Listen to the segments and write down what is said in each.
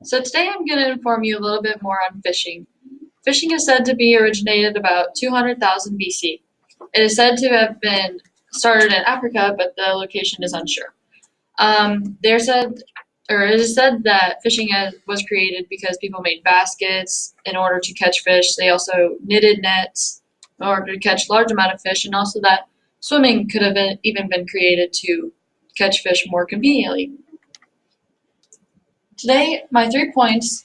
So today I'm going to inform you a little bit more on fishing. Fishing is said to be originated about 200,000 BC. It is said to have been started in Africa, but the location is unsure. It is said that was created because people made baskets in order to catch fish. They also knitted nets in order to catch large amount of fish, and also that swimming could have even been created to catch fish more conveniently. Today, my 3 points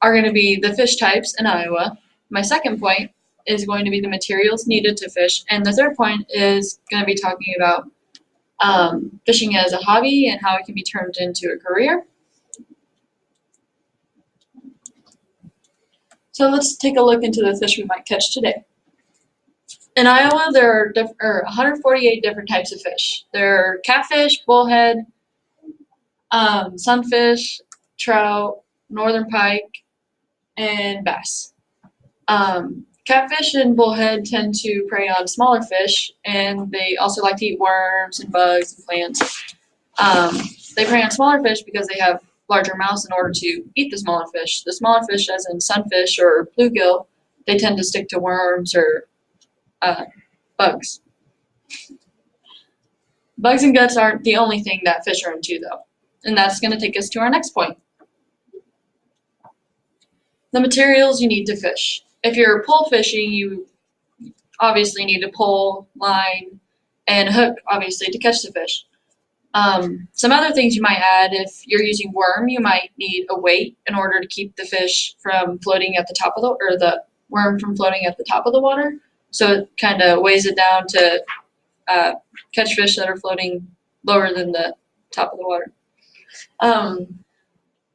are going to be the fish types in Iowa. My second point is going to be the materials needed to fish. And the third point is going to be talking about fishing as a hobby and how it can be turned into a career. So let's take a look into the fish we might catch today. In Iowa, there are 148 different types of fish. There are catfish, bullhead, sunfish, trout, northern pike, and bass. Catfish and bullhead tend to prey on smaller fish, and they also like to eat worms and bugs and plants. They prey on smaller fish because they have larger mouths in order to eat the smaller fish. The smaller fish, as in sunfish or bluegill, they tend to stick to worms or bugs. Bugs and guts aren't the only thing that fish are into, though, and that's going to take us to our next point. The materials you need to fish. If you're pole fishing, you obviously need a pole, line, and a hook, obviously, to catch the fish. Some other things you might add, if you're using worm, you might need a weight in order to keep the fish from floating at the top of the worm from floating at the top of the water. So it kind of weighs it down to catch fish that are floating lower than the top of the water.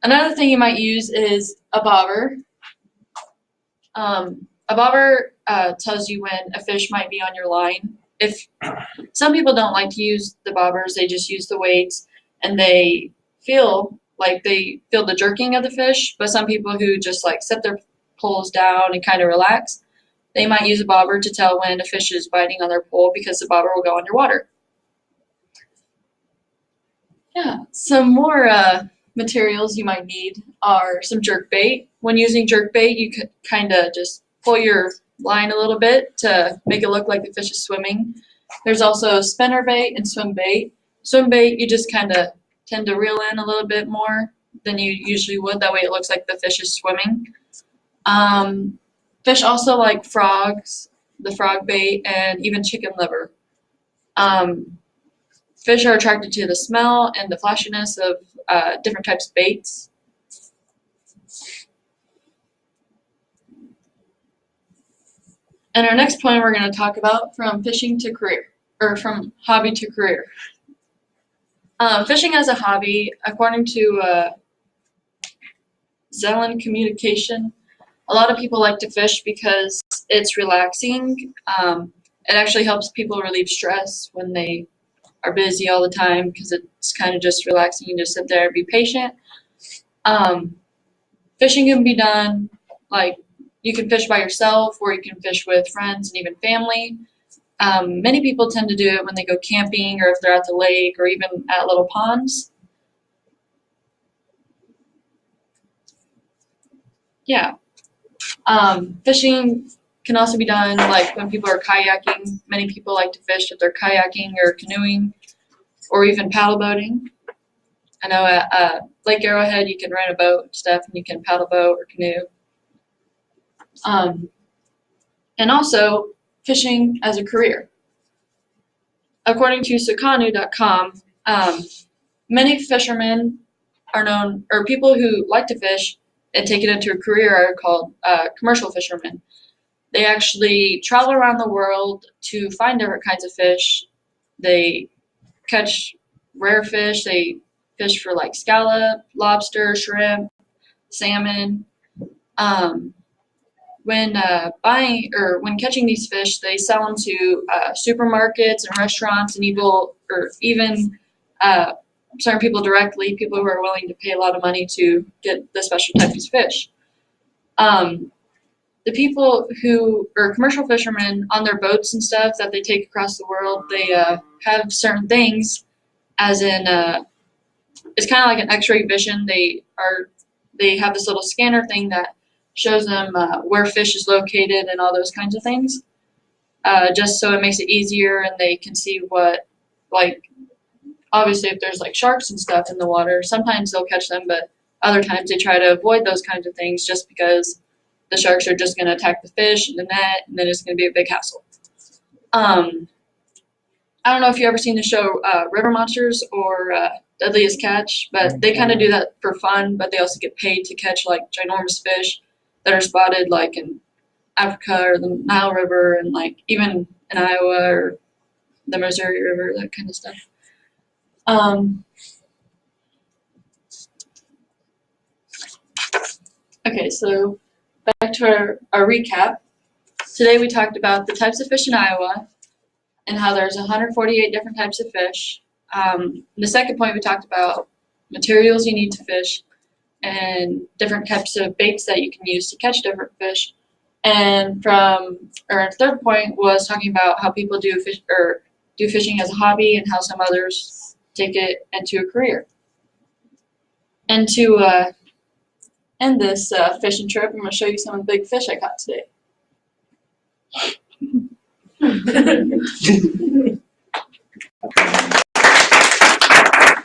Another thing you might use is a bobber. A bobber tells you when a fish might be on your line. If some people don't like to use the bobbers, they just use the weights, and they feel the jerking of the fish. But some people who just like set their poles down and kind of relax, they might use a bobber to tell when a fish is biting on their pole because the bobber will go underwater. Yeah, some more materials you might need are some jerkbait. When using jerkbait, you could kind of just pull your line a little bit to make it look like the fish is swimming. There's also spinnerbait and swim bait. Swim bait, you just kind of tend to reel in a little bit more than you usually would. That way it looks like the fish is swimming. Fish also like frogs, the frog bait, and even chicken liver. Fish are attracted to the smell and the flashiness of different types of baits. And our next point we're going to talk about from fishing to career, or from hobby to career. Fishing as a hobby, according to Zelen Communication, a lot of people like to fish because it's relaxing. It actually helps people relieve stress when they are busy all the time because it's kind of just relaxing. You just sit there and be patient. Fishing can be done you can fish by yourself, or you can fish with friends and even family. Many people tend to do it when they go camping, or if they're at the lake, or even at little ponds. Yeah. Fishing can also be done when people are kayaking. Many people like to fish if they're kayaking or canoeing, or even paddle boating. I know at Lake Arrowhead you can rent a boat and stuff, and you can paddle boat or canoe. And also fishing as a career. According to Sakanu.com, many fishermen or people who like to fish and take it into a career are called commercial fishermen. They actually travel around the world to find different kinds of fish. They catch rare fish. They fish for scallop, lobster, shrimp, salmon. When catching these fish, they sell them to supermarkets and restaurants, and even certain people directly, people who are willing to pay a lot of money to get the special types of fish. The people who are commercial fishermen on their boats and stuff that they take across the world, they have certain things, as in it's kind of like an X-ray vision. They are they have this little scanner thing that shows them where fish is located and all those kinds of things, just so it makes it easier and they can see what, like, obviously if there's like sharks and stuff in the water, sometimes they'll catch them, but other times they try to avoid those kinds of things just because the sharks are just going to attack the fish and the net, and then it's going to be a big hassle. I don't know if you've ever seen the show River Monsters or Deadliest Catch, but they kind of do that for fun, but they also get paid to catch like ginormous fish that are spotted like in Africa or the Nile River and like even in Iowa or the Missouri River, that kind of stuff. Okay, so back to our recap. Today we talked about the types of fish in Iowa and how there's 148 different types of fish. The second point we talked about materials you need to fish and different types of baits that you can use to catch different fish. And our third point was talking about how people do fishing as a hobby and how some others take it into a career. And to end this fishing trip, I'm going to show you some of the big fish I caught today.